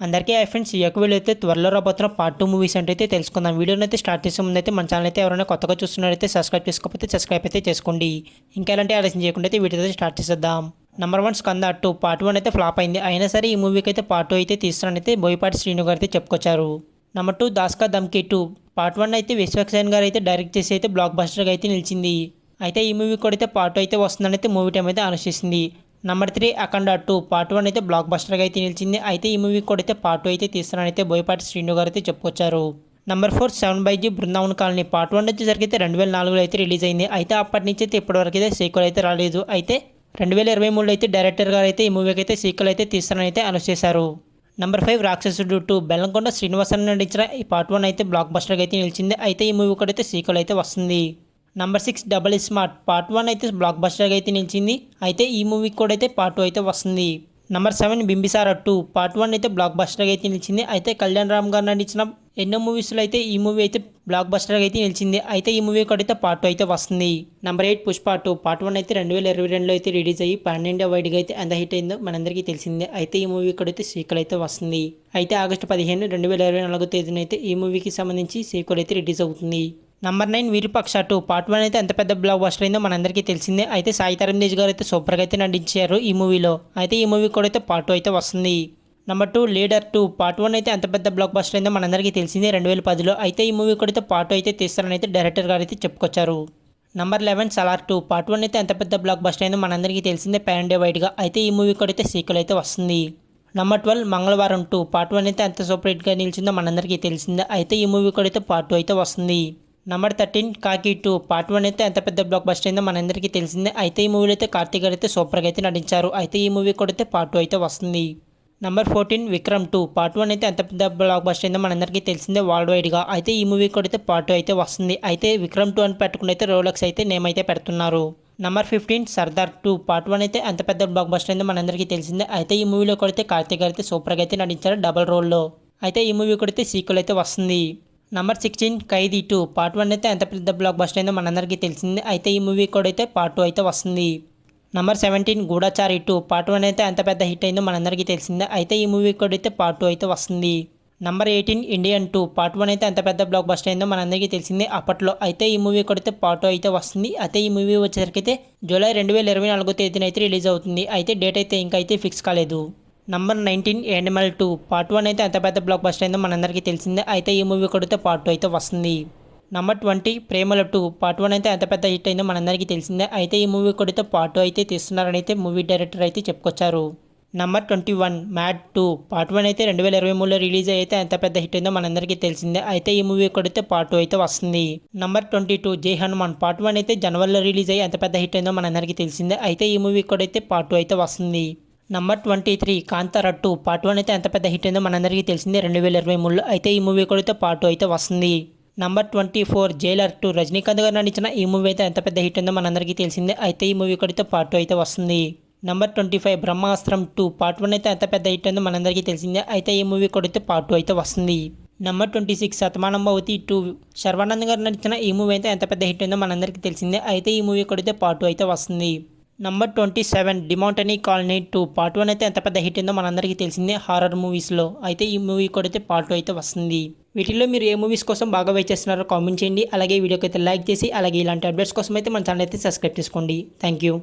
అందరికీ hi friends, ఈ యొక్క వీడియో అయితే త్వరలో రాబోతున్న పార్ట్ 2 మూవీస్ అంటే తెలుసుకుందాం. వీడియోని అయితే స్టార్ట్ చేసే ముందు అయితే మన ఛానల్ అయితే ఎవరైనా కొత్తగా చూస్తున్నారైతే సబ్స్క్రైబ్ చేసుకోకపోతే సబ్స్క్రైబ్ అయితే చేసుకోండి. ఇంకా ఎలాంటి ఆలస్యం చేయకుండా అయితే వీడియో అయితే స్టార్ట్ చేసేద్దాం. నెంబర్ 1 స్కంద 2 పార్ట్ 1 అయితే ఫ్లాప్ అయింది. అయినా సరే ఈ మూవీకి అయితే పార్ట్ 2 అయితే తీస్తున్నానైతే బోయపాటి శ్రీను గారు అయితే చెప్పుకొచ్చారు. నెంబర్ 2 దాస్కా ధమ్కీ 2 పార్ట్ 1 అయితే విశ్వక్సేన్ గారు అయితే డైరెక్ట్ చేసి అయితే బ్లాక్ బస్టర్గా అయితే నిలిచింది. అయితే ఈ మూవీ కూడా అయితే పార్ట్ 2 అయితే వస్తుందని అయితే మూవీ టైం అయితే ఆలోచిస్తుంది. నెంబర్ 3 అఖండ 2 పార్ట్ 1 అయితే బ్లాక్ బస్టర్గా అయితే నిలిచింది. అయితే ఈ మూవీ కూడా అయితే పార్ట్ 2 అయితే తీస్తారని అయితే బోయపాటి శ్రీను గారు అయితే చెప్పుకొచ్చారు. Number 4 7/G Brindavan colony part 1 వచ్చేసరికి అయితే 2004లో అయితే రిలీజ్ అయింది. అయితే అప్పటి నుంచి అయితే ఇప్పటివరకు అయితే సీక్వెల్ అయితే రాలేదు. అయితే 2023లో అయితే డైరెక్టర్ గారు అయితే ఈ మూవీకి అయితే సీక్వెల్ అయితే తీస్తారని అయితే అనౌన్స్ చేశారు. నెంబర్ 5 రాక్షసుడు 2 బెల్లంకొండ శ్రీనివాసన్ నటించిన ఈ పార్ట్ 1 అయితే బ్లాక్ బస్టర్గా అయితే నిలిచింది. అయితే ఈ మూవీ కూడా అయితే సీక్వెల్ అయితే వస్తుంది. నెంబర్ 6 డబుల్ స్మార్ట్ పార్ట్ 1 అయితే బ్లాక్ బస్టర్గా అయితే నిలిచింది. అయితే ఈ మూవీకి కూడా అయితే పార్ట్ 2 అయితే వస్తుంది. నెంబర్ 7 బింబిసార 2 పార్ట్ 1 అయితే బ్లాక్ బస్టర్గా అయితే నిలిచింది. అయితే కళ్యాణ్ రామ్ గారు నటించిన ఎన్నో మూవీస్లో అయితే ఈ మూవీ అయితే బ్లాక్ బస్టర్గా అయితే నిలిచింది. అయితే ఈ మూవీ కూడా అయితే పార్ట్ 2 అయితే వస్తుంది. నెంబర్ 8 పుష్ప 2 పార్ట్ 1 అయితే 2022లో అయితే రిలీజ్ అయ్యి పాన్ ఇండియా వైడ్గా అయితే ఎంత హిట్ అయిందో మనందరికీ తెలిసిందే. అయితే ఈ మూవీ కూడా అయితే సీక్వెల్ అయితే వస్తుంది. అయితే ఆగస్టు 15 2024 తేదీన అయితే ఈ మూవీకి సంబంధించి సీక్వెల్ అయితే రిలీజ్ అవుతుంది. నెంబర్ 9 విరూపాక్ష 2 పార్ట్ 1 అయితే ఎంత పెద్ద బ్లాక్ బస్టర్ అయిందో మనందరికీ తెలిసిందే. అయితే సాయి తరుణ్ తేజ్ గారు అయితే సూపర్గా అయితే నటించారు ఈ మూవీలో. అయితే ఈ మూవీ కూడా అయితే పార్ట్ 2 అయితే వస్తుంది. నెంబర్ 2 లీడర్ 2 పార్ట్ 1 అయితే ఎంత పెద్ద బ్లాక్ బస్టర్ అయిందో మనందరికీ తెలిసిందే 2010లో. అయితే ఈ మూవీ కూడా అయితే పార్ట్ 2 అయితే తీస్తారని అయితే డైరెక్టర్ గారు అయితే చెప్పుకొచ్చారు. నెంబర్ 11 సలార్ 2 పార్ట్ 1 అయితే ఎంత పెద్ద బ్లాక్ బస్టర్ అయిందో మనందరికీ తెలిసిందే పాన్ ఇండియా వైడ్గా. అయితే ఈ మూవీ కూడా అయితే సీక్వెల్ అయితే వస్తుంది. నెంబర్ 12 మంగళవారం 2 పార్ట్ 1 అయితే ఎంత సూపర్ హిట్గా నిలిచిందో మనందరికీ తెలిసిందే. అయితే ఈ మూవీ కూడా అయితే పార్ట్ 2 అయితే వస్తుంది. నెంబర్ 13 కాకి 2 పార్ట్ 1 అయితే ఎంత పెద్ద బ్లాక్ బస్టర్ అయిందో మనందరికీ తెలిసిందే. అయితే ఈ మూవీలో అయితే కార్తీక్ గారు అయితే సూపర్గా అయితే నటించారు. అయితే ఈ మూవీ కూడా అయితే పార్ట్ 2 అయితే వస్తుంది. నెంబర్ 14 విక్రమ్ 2 పార్ట్ 1 అయితే ఎంత పెద్ద బ్లాక్ బస్టర్ అయిందో మనందరికీ తెలిసిందే వరల్డ్ వైడ్గా. అయితే ఈ మూవీ కూడా అయితే పార్ట్ 2 అయితే వస్తుంది. అయితే విక్రమ్ 2 అని పెట్టుకుని అయితే రోలక్స్ అయితే నేమ్ అయితే పెడుతున్నారు. నెంబర్ 15 సర్దార్ 2 పార్ట్ 1 అయితే ఎంత పెద్ద బ్లాక్ బస్టర్ అయిందో మనందరికీ తెలిసిందే. అయితే ఈ మూవీలో కూడా అయితే కార్తీక్ గారు అయితే సూపర్గా అయితే నటించారు డబల్ రోల్లో. అయితే ఈ మూవీ కూడా అయితే సీక్వెల్ అయితే వస్తుంది. నెంబర్ 16 ఖైదీ 2 పార్ట్ 1 అయితే ఎంత పెద్ద బ్లాక్ బస్టర్ అయిందో మనందరికీ తెలిసింది. అయితే ఈ మూవీ కూడా అయితే పార్ట్ 2 అయితే వస్తుంది. నెంబర్ 17 గూఢచారి 2 పార్ట్ 1 అయితే ఎంత పెద్ద హిట్ అయిందో మనందరికీ తెలిసిందే. అయితే ఈ మూవీ కూడా అయితే పార్ట్ 2 అయితే వస్తుంది. నెంబర్ 18 ఇండియన్ 2 పార్ట్ 1 అయితే ఎంత పెద్ద బ్లాక్ బస్టర్ అయిందో మనందరికీ తెలిసిందే అప్పట్లో. అయితే ఈ మూవీ కూడా అయితే పార్ట్ 2 అయితే వస్తుంది. అయితే ఈ మూవీ వచ్చేసరికి అయితే జూలై 2024 తేదీన అయితే రిలీజ్ అవుతుంది. అయితే డేట్ అయితే ఇంకా అయితే ఫిక్స్ కాలేదు. నెంబర్ 19 యానిమల్ 2 పార్ట్ 1 అయితే ఎంత పెద్ద బ్లాక్ బస్టర్ అయిందో మనందరికీ తెలిసిందే. అయితే ఈ మూవీ కూడా అయితే పార్ట్ 2 అయితే వస్తుంది. నెంబర్ 20 ప్రేమల 2 పార్ట్ 1 అయితే ఎంత పెద్ద హిట్ అయిందో మనందరికీ తెలిసిందే. అయితే ఈ మూవీ కూడా అయితే పార్ట్ 2 అయితే తీస్తున్నారని అయితే మూవీ డైరెక్టర్ అయితే చెప్పుకొచ్చారు. నెంబర్ 21 మ్యాడ్ 2 పార్ట్ 1 అయితే 2023లో రిలీజ్ అయితే ఎంత పెద్ద హిట్ అయిందో మనందరికీ తెలిసిందే. అయితే ఈ మూవీ కూడా అయితే పార్ట్ 2 అయితే వస్తుంది. నెంబర్ 22 జై హనుమాన్ పార్ట్ 1 అయితే జనవరిలో రిలీజ్ అయ్యి ఎంత పెద్ద హిట్ అయిందో మనందరికీ తెలిసిందే. అయితే ఈ మూవీ కూడా అయితే పార్ట్ 2 అయితే వస్తుంది. నెంబర్ 23 కాంతార 2 పార్ట్ 1 అయితే ఎంత పెద్ద హిట్ అయిందో మనందరికీ తెలిసిందే 2023లో. అయితే ఈ మూవీ కూడా అయితే పార్ట్ 2 అయితే వస్తుంది. నెంబర్ 24 జైలర్ 2 రజనీకాంత్ గారు నటించిన ఈ మూవీ అయితే ఎంత పెద్ద హిట్ అయిందో మనందరికీ తెలిసిందే. అయితే ఈ మూవీ కూడా అయితే పార్ట్ 2 అయితే వస్తుంది. నెంబర్ 25 బ్రహ్మాస్త్రం 2 పార్ట్ 1 అయితే ఎంత పెద్ద హిట్ అయిందో మనందరికీ తెలిసిందే. అయితే ఈ మూవీ కూడా అయితే పార్ట్ 2 అయితే వస్తుంది. నెంబర్ 26 శతమానం భవతి 2 శర్వానంద్ గారు నటించిన ఈ మూవీ అయితే ఎంత పెద్ద హిట్ అయిందో మనందరికీ తెలిసిందే. అయితే ఈ మూవీ కూడా అయితే పార్ట్ 2 అయితే వస్తుంది. నెంబర్ 27 డిమౌంటనీ కాలనీ 2 పార్ట్ 1 అయితే ఎంత పెద్ద హిట్ అయిందో మనందరికీ తెలిసిందే హారర్ మూవీస్లో. అయితే ఈ మూవీ కూడా అయితే పార్ట్ 2 అయితే వస్తుంది. వీటిలో మీరు ఏ మూవీస్ కోసం బాగా వెయిట్ చేస్తున్నారో కామెంట్ చేయండి. అలాగే వీడియోకి అయితే లైక్ చేసి అలాగే ఇలాంటి అప్డేట్స్ కోసం అయితే మన ఛానల్ అయితే సబ్స్క్రైబ్ చేసుకోండి. Thank you.